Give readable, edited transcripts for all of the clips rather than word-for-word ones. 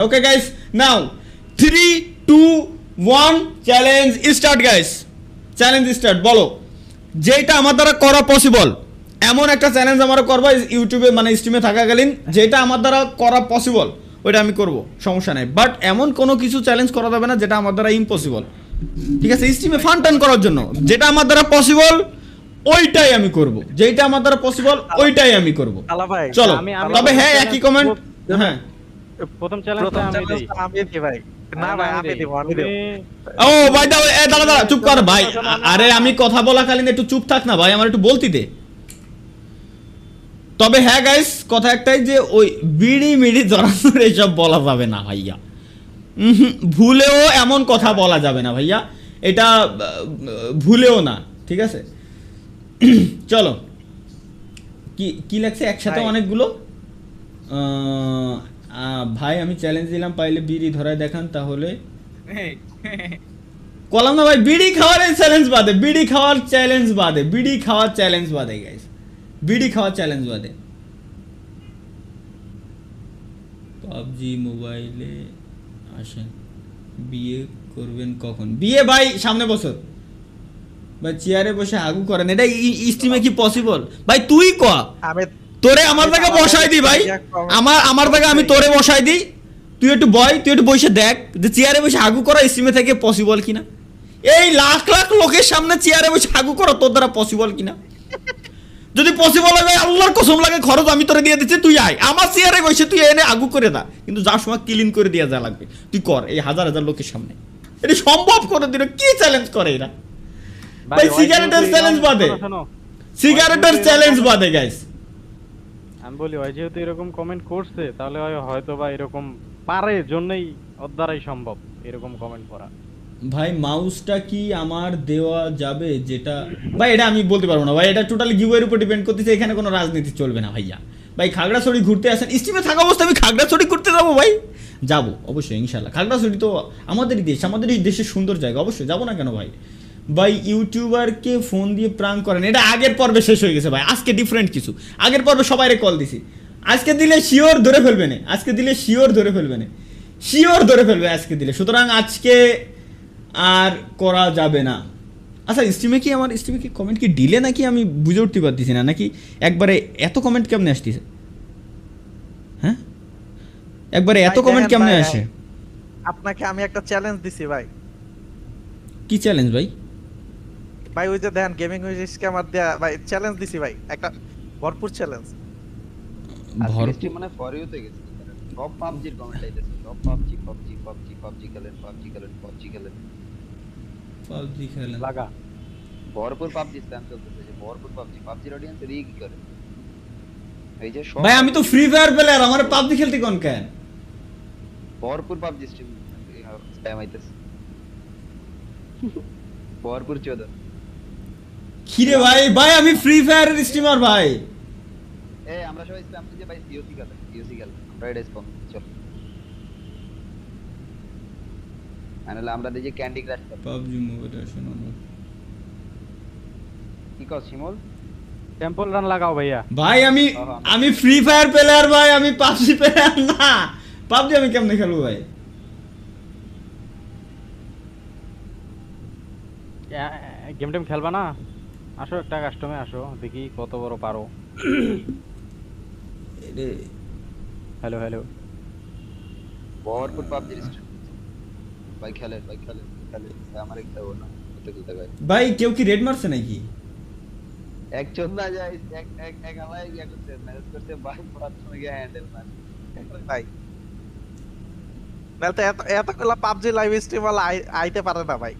Okay guys, now 3 2 1 challenge start guys. Challenge start. বলো যেটা আমার দ্বারা করা পসিবল, এমন একটা চ্যালেঞ্জ আমরা করবো ইউটিউবে মানে স্ট্রিমে থাকাকালীন, যেটা আমার দ্বারা করা পসিবল ওইটা আমি করব, সমস্যা নাই। বাট এমন কোনো কিছু চ্যালেঞ্জ করা যাবে না যেটা আমার দ্বারা ইম্পসিবল, ঠিক আছে? স্ট্রিমে ফান টান করার জন্য যেটা আমার দ্বারা পসিবল ওইটাই আমি করব, যেটা আমার দ্বারা পসিবল ওইটাই আমি করব। চলো, তবে হ্যাঁ একই কমেন্ট। হ্যাঁ প্রথম চ্যালেঞ্জটা আমি দিই ভাই। না ভাই আমি দেব। ও ভাই দাও, দাঁড়া দাঁড়া, চুপ কর ভাই। আরে আমি কথা বলাকালীন একটু চুপ থাক না ভাই, আমার একটু বলতে দে। তবে হ্যাঁ গাইস, কথা একটাই যে ওই বিড়ি মিড়ি জড়ানোর এসব বলা যাবে না ভাইয়া, ভুলেও এমন কথা বলা যাবে না ভাইয়া, এটা ভুলেও না, ঠিক আছে? চলো, কি কি লাগছে একসাথে অনেকগুলো। ভাই আমি চ্যালেঞ্জ দিলাম, পাইলে বিড়ি ধরায় দেখান তাহলে কলাম না ভাই। বিড়ি খাওয়ার চ্যালেঞ্জ বাদে, বিড়ি খাওয়ার চ্যালেঞ্জ বাদে, বিড়ি খাওয়ার চ্যালেঞ্জ বাদে গাইস, বিড়ি খাওয়ার চ্যালেঞ্জ বাদে। পাবজি মোবাইলে আসেন, বিয়ে করবেন কখন? বিয়ে ভাই সামনে বছর ভাই। চেয়ারে বসে আগু করেন, এটা স্ট্রিমে কি পসিবল ভাই? তুই ক, তোরে আমার জায়গা বসাই দি ভাই, আমার জায়গা আমি তোরে বসাই দিই, তুই একটু বয়, তুই একটু বসে দেখ যে চেয়ারে বসে আগু করা স্ট্রিমে থেকে পসিবল কিনা। এই লাখ লাখ লোকের সামনে চেয়ারে বসে আগু করা তোর দ্বারা পসিবল কিনা। যদি পসিবল হয় আল্লাহর কসম লাগে খরচ আমি তোরে দিয়ে দিচ্ছি, তুই আয় আমার চেয়ারে বসে তুই এনে আগু করে দা, কিন্তু যার সময় ক্লিন করে দেওয়া যা লাগবে তুই কর এই হাজার হাজার লোকের সামনে। এটা সম্ভব করে দিল, কি চ্যালেঞ্জ করে এরা ভাই? সিগারেটের চ্যালেঞ্জ বাদে, সিগারেটের চ্যালেঞ্জ বাদে গাইস আমি বলি ওই যেহেতু এরকম কমেন্ট করছে তাহলে হয়তো বা এরকম পারে জন্যই ওর দ্বারাই সম্ভব এরকম কমেন্ট করা। ভাই মাউসটা কি আমার দেওয়া যাবে? যেটা ভাই এটা আমি বলতে পারবো না ভাই, এটা টোটালি গিভওয়ের উপর ডিপেন্ড করতেছে, এখানে কোনো রাজনীতি চলবে না ভাইয়া। ভাই খাগড়াছড়ি ঘুরতে আসেন, স্ট্রিমে থাকা অবস্থায় আমি খাগড়াছড়ি ঘুরতে যাবো ভাই, যাবো অবশ্যই ইনশাল্লাহ। খাগড়াছড়ি তো আমাদেরই দেশ, আমাদের এই দেশের সুন্দর জায়গা, অবশ্যই যাবো না কেন ভাই। ভাই ইউটিউবারকে ফোন দিয়ে প্রাঙ্ক করেন, এটা আগের পর্বে শেষ হয়ে গেছে ভাই, আজকে ডিফারেন্ট কিছু। আগের পর্বে সবাইরে কল দিছি, আজকে দিলে শিওর ধরে ফেলবে না, আজকে দিলে শিওর ধরে ফেলবে না, শিওর ধরে ফেলবে আজকে দিলে, সুতরাং আজকে আর করা যাবে না। আচ্ছা স্ট্রিমে কি আমার স্ট্রিমে কি কমেন্ট কি ডিলে নাকি আমি বুঝে উঠতে পারতেছি না, নাকি একবারে এত কমেন্ট কেমনে আসতেছে? হ্যাঁ একবারে এত কমেন্ট কেমনে আসে? আপনাকে আমি একটা চ্যালেঞ্জ দিছি ভাই। কি চ্যালেঞ্জ ভাই? ভাই ওই যে দেখেন গেমিং উইজ স্ক্যামার দেয়া ভাই, চ্যালেঞ্জ দিছি ভাই, একটা ভরপুর চ্যালেঞ্জ। আজকে মানে ফর ইউ তে গেছি, সব পাবজির কমেন্ট আইতেছে, সব পাবজি পাবজি পাবজি পাবজি খেলেন, পাবজি খেলেন, পাবজি খেলেন, পাবজি খেলেন লাগা ভরপুর পাবজি স্প্যাম চলতেছে, যে ভরপুর পাবজি, পাবজির অডিয়েন্স রিগ কি করে এই যে সব। ভাই আমি তো ফ্রি ফায়ার প্লেয়ার, আমার পাবজি খেলতে কোন কেন? ভরপুর পাবজি স্ট্রিম স্প্যাম আইতেছে, ভরপুর চোদা। কিরে ভাই, ভাই আমি ফ্রি ফায়ারের স্ট্রিমার ভাই। আমরা সবাই স্প্যাম দিতে ভাই, সিওসি খেলে, সিওসি খেলে, আমরা এটা স্প্যাম চল। আনলে আমরা দেখি ক্যান্ডি ক্রাশ খেলে। পাবজি মোবাইল আসেন আমরা কি কস শিমল? টেম্পল রান লাগাও ভাইয়া। ভাই আমি ফ্রি ফায়ার প্লেয়ার ভাই, আমি পাবজি প্লেয়ার না। পাবজি আমি কেমনে খেলবো ভাই? গেম টেম খেলবা না? আসো একটা কাস্টমে আসো, দেখি কত বড় পারো। হ্যালো হ্যালো, ভরপুর পাবজি স্ট্রিম ভাই খেলে, ভাই খেলে খেলে, আমার একটা ও না কত খেলতে ভাই। ভাই কেউ কি রেড মারছে নাকি? এক চোদনা যায়, এক আমায় ইয়া করতে মেসেজ করতে, ভাই পড়ার সময় গিয়ে হ্যান্ডেল মার ভাই নালে তো এতগুলা পাবজি লাইভ স্ট্রিম ওয়ালা আইতে পারে না ভাই।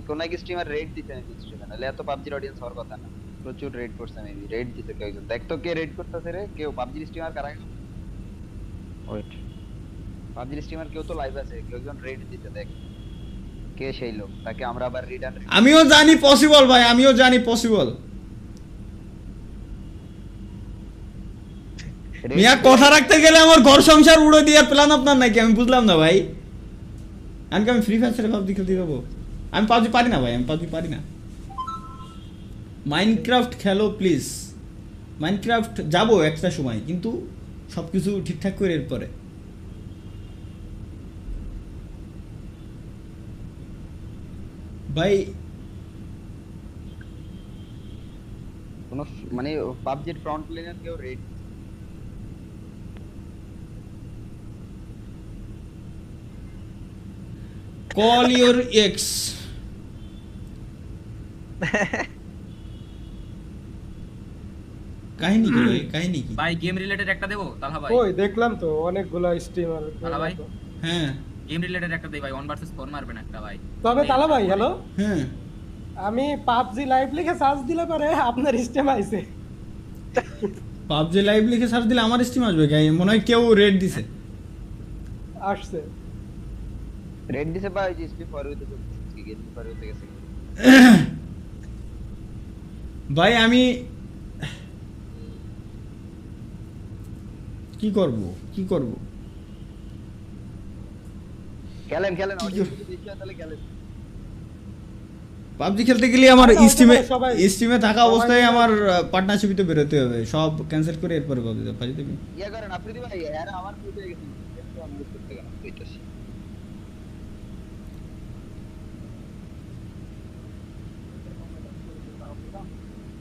কোন এক স্ট্রিমার রেড দিতে নাকি স্ট্রিমে, নালে এত পাবজির অডিয়েন্স হওয়ার কথা না। প্রচুর রেড করছে, মেবি রেড দিতে কেউ একজন। দেখ তো কে রেড করতেছে রে, কেউ পাবজির স্ট্রিমার কারা? ওয়েট, পাবজির স্ট্রিমার কেউ তো লাইভ আছে, কেউ একজন রেড দিতে, দেখ কে সেই লোক, তাকে আমরা আবার রিটার্ন। আমিও জানি পসিবল ভাই, আমিও জানি পসিবল। মিয়া কথা রাখতে গেলে আমার ঘর সংসার উড়ে দেওয়ার প্ল্যান আপনার নাকি? আমি বুঝলাম না ভাই। আমি ফ্রি ফায়ার ছেড়ে পাবজি খেলতে যাবো? আমি পাবজি পারি না ভাই, আমি পাবজি পারি না। মাইনক্রাফট খেলো প্লিজ। মাইনক্রাফট যাবো একটা সময়, কিন্তু সব কিছু ঠিকঠাক করে এরপরে। ভাই কোনো মানে পাবজির ফ্রন্ট লাইনার কেউ রেড কল ইওর এক্স কাহিনী কি ভাই, কাহিনী কি? ভাই গেম রিলেটেড একটা দেবো তাহা ভাই? ওই দেখলাম তো অনেকগুলা স্ট্রিমার। তালা ভাই? হ্যাঁ গেম রিলেটেড একটা দেই ভাই, 1 ভার্সেস 4 মারবেন একটা ভাই। তবে তালা ভাই হ্যালো, হ্যাঁ আমি পাবজি লাইভ লিখে সার্চ দিলে পারে আপনার স্টেম আইছে। পাবজি লাইভ লিখে সার্চ দিলে আমার স্ট্রিম আসবে গাই, মনে হয় কেউ রেড দিছে। আসছে রেড দিছে বা ওই যে স্পিড ফর হইতে কি গেম ফর হইতে গেছে ভাই আমি কি করব, কি করব? খেলেন খেলেন অডিয়েন্স যদি বেশি হয় তাহলে খেলেন পাবজি খেলতে গেলে আমার আচ্ছা, স্ট্রিমে সবাই- স্ট্রিমে থাকা সবাই অবস্থায় মিলে- আমার পার্টনারশিপে তো বেরোতে হবে, সব ক্যান্সেল করে এরপরে পাবজি ফাজি দেবে। ইয়া করেন আফ্রিদি ভাই আর আমার ফুটে গেছে একটু অনুরোধ করতে গেলাম কইতাছি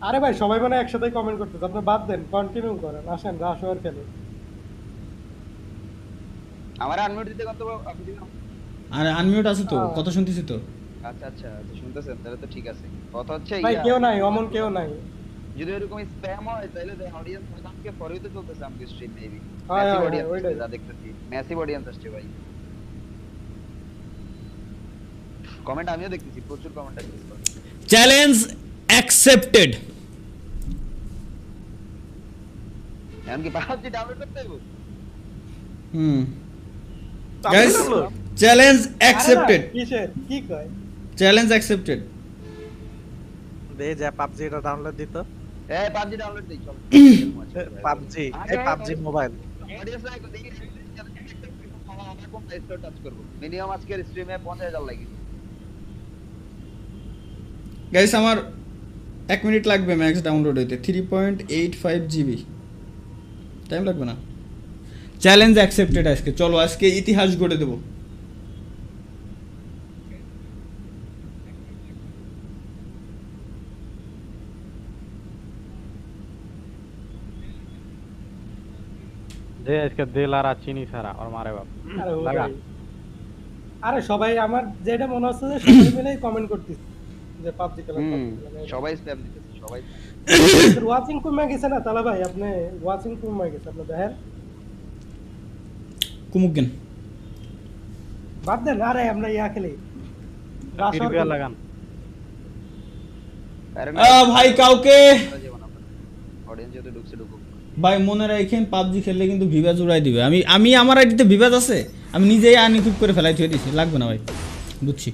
আরে ভাই সবাই মানে একসাথে কমেন্ট করতেছে, আপনি বাদ দেন, কন্টিনিউ করেন, আসেন রাশ ওয়ার খেলে। আমার আনমিউট দিতে কত আফ্রিদি ভাই? আর আনমিউট আছে তো, কথা শুনতেছি তো। আচ্ছা আচ্ছা আচ্ছা শুনতেছেন তাহলে তো ঠিক আছে কথা হচ্ছে ভাই ইয়া, কেউ নাই, অমন কেউ নাই। যদি এরকম স্প্যাম হয় তাহলে দেখ অডিয়েন্স আমাকে ফর হইতে চলতেছে আমাকে স্ট্রিম মেবি হ্যাঁ, ম্যাসিভ হ্যাঁ, অডিয়েন্স ওইটাই। যা দেখতেছি ম্যাসিভ অডিয়েন্স আসছে ভাই কমেন্ট আমিও দেখতেছি প্রচুর কমেন্ট আসছে চ্যালেঞ্জ অ্যাকসেপ্টেড। এমনকি পাবজি ডাউনলোড করতে হবে হুম গাইস, চ্যালেঞ্জ অ্যাকসেপ্টেড, কিসের কি কয়? Challenge accepted. দে যা পাবজি এটা ডাউনলোড দিত। এই পাবজি ডাউনলোড দেই চল পাবজি, এই পাবজি মোবাইল। অডিয়েন্স লাইক দেখি আমার কোন স্টোর টাচ করব মিনিমাম আজকের স্ট্রিমে 50000 লাগে গাইস আমার 1 মিনিট লাগবে ম্যাক্স ডাউনলোড হইতে, 3.85 জিবি টাইম লাগবে না। চ্যালেঞ্জ অ্যাকসেপ্টেড আজকে, চলো আজকে ইতিহাস গড়ে দেবো। যে আজকে দিল আর চিনি ছাড়া আর মারে বাপ আরে ও লাগা ভাই। আরে সবাই আমার যেটা মনে হচ্ছে যে সবাই মিলেই কমেন্ট করতেছে যে পাবজি খেলা, সবাই স্প্যাম দিতেছে সবাই ওয়াচিং কমে গেছে না তালা ভাই, আপনি ওয়াচিং কমে গেছে আপনি দেখেন। কুমুকেন বাদ দেন, আরে আমরা ইয়া খেলি রাশ ওয়ার রিভিউ খেলি। লাগান কারণ ভাই কাউকে অডিয়েন্স যত ঢুকছে ঢুকুক ভাই মনে রাখেন পাবজি খেললে কিন্তু ভিভাজ উড়াই দিবে। আমি আমার আইডিতে ভিভাজ আছে, আমি নিজেই আনইকুইপ করে ফেলাই থুয়ে দিছি, লাগবে না ভাই, বুঝছি।